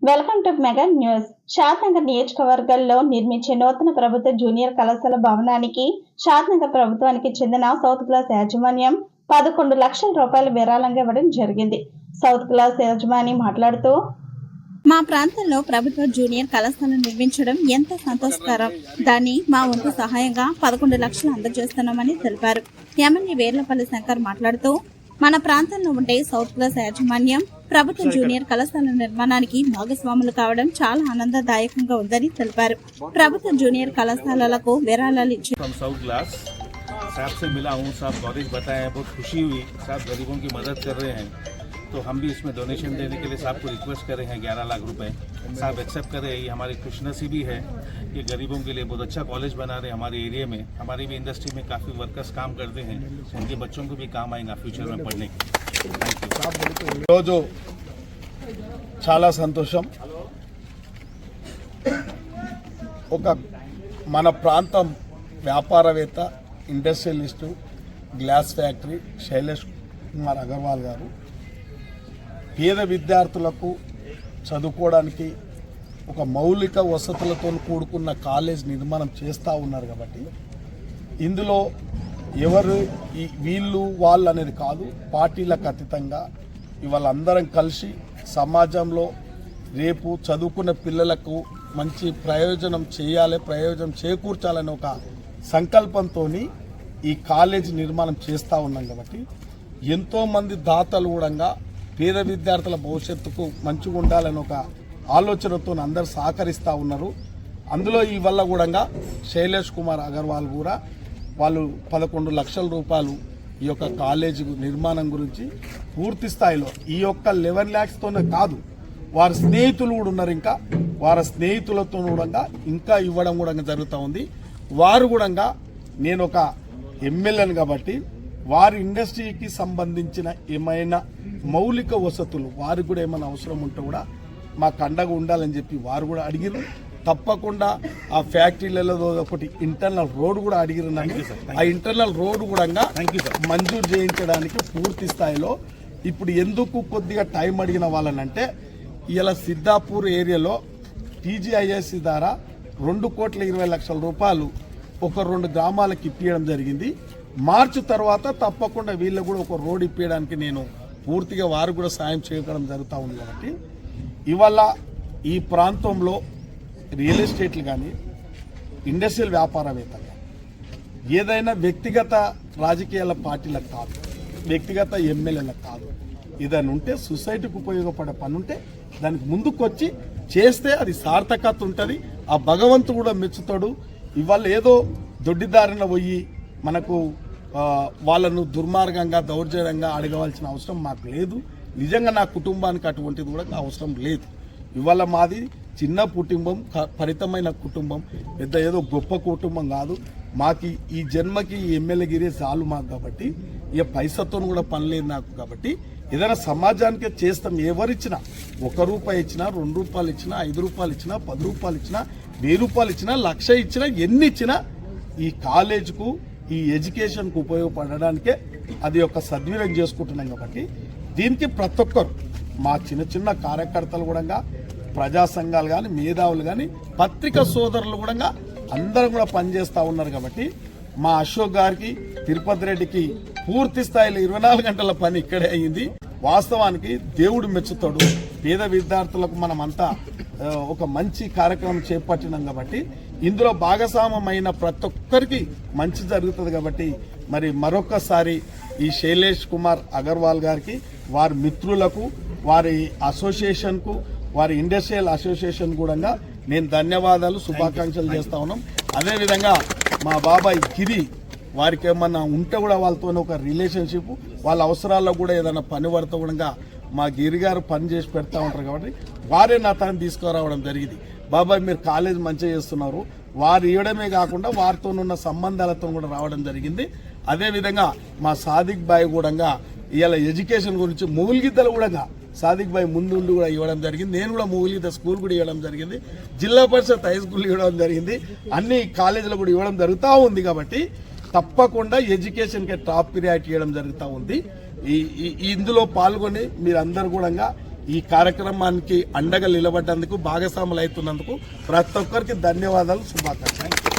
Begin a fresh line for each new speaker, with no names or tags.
Welcome to mega news. Shadnagar నియోజకవర్గంలో నిర్మించే నూతన ప్రభుత్వ జూనియర్ కళాశాల భవనానికి షాద్నగర్ ప్రభుత్వానికి చెందిన సౌత్ క్లాస్ యాజమాన్యం 11 లక్షల రూపాయల విరాళంగా ఇవ్వడం జరిగింది. సౌత్ క్లాస్ యాజమాని మాట్లాడుతూ, మా ప్రాంతంలో ప్రభుత్వ జూనియర్ కళాశాల నిర్మించడం ఎంతో సంతోషకరం. దాన్ని మా వంతు సహాయంగా 11 లక్షలు అందజేస్తున్నామని తెలిపారు. ఎమ్మెల్యే వేర్లపల్లి శంకర్ మాట్లాడుతూ, మన ప్రాంతంలో ఉండే సౌత్ క్లాస్ యాజమాన్యం ప్రభుత్వ జూనియర్ కళాశాల నిర్మాణానికి భాగస్వాములు కావడం చాలా ఆనందదాయకంగా ఉందని తెలిపారు. ప్రభుత్వ జూనియర్ కళాశాలలకు విరాళాలు ఇచ్చారు.
साहब से मिला हूँ, साहब कॉलेज बताए हैं, बहुत खुशी हुई। साहब गरीबों की मदद कर रहे हैं, तो हम भी इसमें डोनेशन देने के लिए साहब को रिक्वेस्ट कर रहे हैं 11 लाख रुपए। साहब एक्सेप्ट कर रहे हैं, ये हमारी खुशनसीबी है कि गरीबों के लिए बहुत अच्छा कॉलेज बना रहे हैं हमारे एरिया में। हमारी भी इंडस्ट्री में काफ़ी वर्कर्स काम करते हैं, उनके बच्चों को भी काम आएगा फ्यूचर में पढ़ने की।
రోజు చాలా సంతోషం. ఒక మన ప్రాంతం వ్యాపారవేత్త, industrialist, glass factory Shailesh Kumar Agarwal గారు పేద విద్యార్థులకు చదువుకోవడానికి ఒక మౌలిక వసతులతో కూడుకున్న కాలేజ్ నిర్మాణం చేస్తూ ఉన్నారు. కాబట్టి ఇందులో ఎవరు వీళ్ళు వాళ్ళు అనేది కాదు, పార్టీలకు అతీతంగా ఇవాళ అందరం కలిసి సమాజంలో రేపు చదువుకున్న పిల్లలకు మంచి ప్రయోజనం చేయాలి, ప్రయోజనం చేకూర్చాలని ఒక సంకల్పంతో ఈ కాలేజీ నిర్మాణం చేస్తూ ఉన్నాం. కాబట్టి ఎంతోమంది దాతలు కూడా పేద విద్యార్థుల భవిష్యత్తుకు మంచిగా ఉండాలని ఒక ఆలోచనతో అందరు సహకరిస్తూ ఉన్నారు. అందులో ఈ వల్ల కూడా శైలేష్ కుమార్ అగర్వాల్ కూడా వాళ్ళు 11 లక్షల రూపాయలు ఈ యొక్క కాలేజీ నిర్మాణం గురించి పూర్తి స్థాయిలో ఈ యొక్క 11 lakhsతోనే కాదు, వారి స్నేహితులు కూడా ఉన్నారు, ఇంకా వారి స్నేహితులతో కూడా ఇంకా ఇవ్వడం కూడా జరుగుతూ ఉంది. వారు కూడా నేను ఒక ఎమ్మెల్యేని కాబట్టి వారి ఇండస్ట్రీకి సంబంధించిన ఏమైనా మౌలిక వసతులు వారికి కూడా ఏమైనా అవసరం ఉంటే కూడా మాకు అండగా ఉండాలని చెప్పి వారు కూడా అడిగిరు. తప్పకుండా ఆ ఫ్యాక్టరీలలో ఒకటి ఇంటర్నల్ రోడ్ కూడా అడిగిరు. ఆ ఇంటర్నల్ రోడ్ కూడా మంజూరు చేయించడానికి పూర్తి స్థాయిలో ఇప్పుడు ఎందుకు కొద్దిగా టైం అడిగిన వాళ్ళనంటే, ఇలా సిద్ధాపూర్ ఏరియాలో టీజీఐఎస్సి ద్వారా 2,20,00,000 రూపాయలు ఒక 2 గ్రామాలకు ఇప్పించడం జరిగింది. మార్చి తర్వాత తప్పకుండా వీళ్ళు కూడా ఒక రోడ్ ఇప్పించడానికి నేను పూర్తిగా వారు కూడా సాయం చేయడం జరుగుతూ ఉంది. కాబట్టి ఇవాళ ఈ ప్రాంతంలో రియల్ ఎస్టేట్లు కానీ, ఇండస్ట్రియల్ వ్యాపారవేత్తలు కానీ ఏదైనా వ్యక్తిగత రాజకీయాల పార్టీలకు కాదు, వ్యక్తిగత ఎమ్మెల్యేలకు కాదు, ఏదైనా ఉంటే సొసైటీకి ఉపయోగపడే పని ఉంటే దానికి ముందుకొచ్చి చేస్తే అది సార్థకత ఉంటుంది, ఆ భగవంతుడు కూడా మెచ్చుతాడు. ఇవాళ ఏదో దొడ్డిదారిన పోయి మనకు వాళ్ళను దుర్మార్గంగా దౌర్జన్యంగా అడగవలసిన అవసరం మాకు లేదు. నిజంగా నా కుటుంబానికి అటువంటిది కూడా అవసరం లేదు. ఇవాళ మాది చిన్న కుటుంబం, పరితమైన కుటుంబం, పెద్ద ఏదో గొప్ప కుటుంబం కాదు. మాకు ఈ జన్మకి ఎమ్మెల్యేగిరి చాలు మాకు. కాబట్టి ఇక పైసతో కూడా పని లేదు నాకు. కాబట్టి ఏదైనా సమాజానికే చేస్తాం. ఎవరిచ్చినా 1 రూపాయి ఇచ్చినా, 2 రూపాయలు ఇచ్చినా, 5 రూపాయలు ఇచ్చినా, 10 రూపాయలు ఇచ్చినా, 1000 రూపాయలు ఇచ్చినా, 1,00,000 ఇచ్చినా, ఎన్ని ఇచ్చినా ఈ కాలేజ్కు, ఈ ఎడ్యుకేషన్కు ఉపయోగపడడానికే అది ఒక సద్వినియోగం చేసుకుంటున్నాం. కాబట్టి దీనికి ప్రతి ఒక్కరు మా చిన్న చిన్న కార్యకర్తలు కూడా, ప్రజా సంఘాలు కానీ, మేధావులు కానీ, పత్రికా సోదరులు కూడా అందరం కూడా పనిచేస్తూ ఉన్నారు. కాబట్టి మా అశోక్ గారికి, తిరుపతి రెడ్డికి పూర్తి స్థాయిలో 24 గంటల పని ఇక్కడే అయింది. వాస్తవానికి దేవుడు మెచ్చుతాడు. పేద విద్యార్థులకు మనమంతా ఒక మంచి కార్యక్రమం చేపట్టినాం. కాబట్టి ఇందులో భాగస్వామ్యమైన ప్రతి ఒక్కరికి మంచి జరుగుతుంది. కాబట్టి మరి మరొకసారి ఈ శైలేష్ కుమార్ అగర్వాల్ గారికి, వారి మిత్రులకు, వారి అసోసియేషన్కు, వారి ఇండస్ట్రియల్ అసోసియేషన్ కూడా నేను ధన్యవాదాలు, శుభాకాంక్షలు చేస్తా ఉన్నాం. అదేవిధంగా మా బాబాయ్ గిరి, వారికి ఏమన్నా ఉంటే కూడా వాళ్ళతో ఒక రిలేషన్షిప్, వాళ్ళ అవసరాల్లో కూడా ఏదైనా పని పడితే కూడా మా గిరి గారు పని చేసి పెడతా ఉంటారు. కాబట్టి వారే నా తను తీసుకురావడం జరిగింది. బాబాయ్ మీరు కాలేజ్ మంచిగా చేస్తున్నారు, వారు ఇవ్వడమే కాకుండా వారితో ఉన్న సంబంధాలతో కూడా రావడం జరిగింది. అదేవిధంగా మా సాదిక్ బాయ్ కూడా ఇవాళ ఎడ్యుకేషన్ గురించి మూలిగిద్దలు కూడా సాదిక్ బాయ్ ముందు కూడా ఇవ్వడం జరిగింది. నేను కూడా మూలిగిద్ద స్కూల్ కూడా ఇవ్వడం జరిగింది, జిల్లా పరిషత్ హై స్కూల్ ఇవ్వడం జరిగింది, అన్ని కాలేజీలు కూడా ఇవ్వడం జరుగుతూ ఉంది. కాబట్టి తప్పకుండా ఎడ్యుకేషన్కి టాప్ ప్రియారిటీ ఇవ్వడం జరుగుతూ ఉంది. ఇందులో పాల్గొని మీరందరూ కూడా ఈ కార్యక్రమానికి అండగా నిలబడ్డందుకు భాగస్వాములు అవుతున్నందుకు ప్రతి ఒక్కరికి ధన్యవాదాలు, శుభాకాంక్షలు.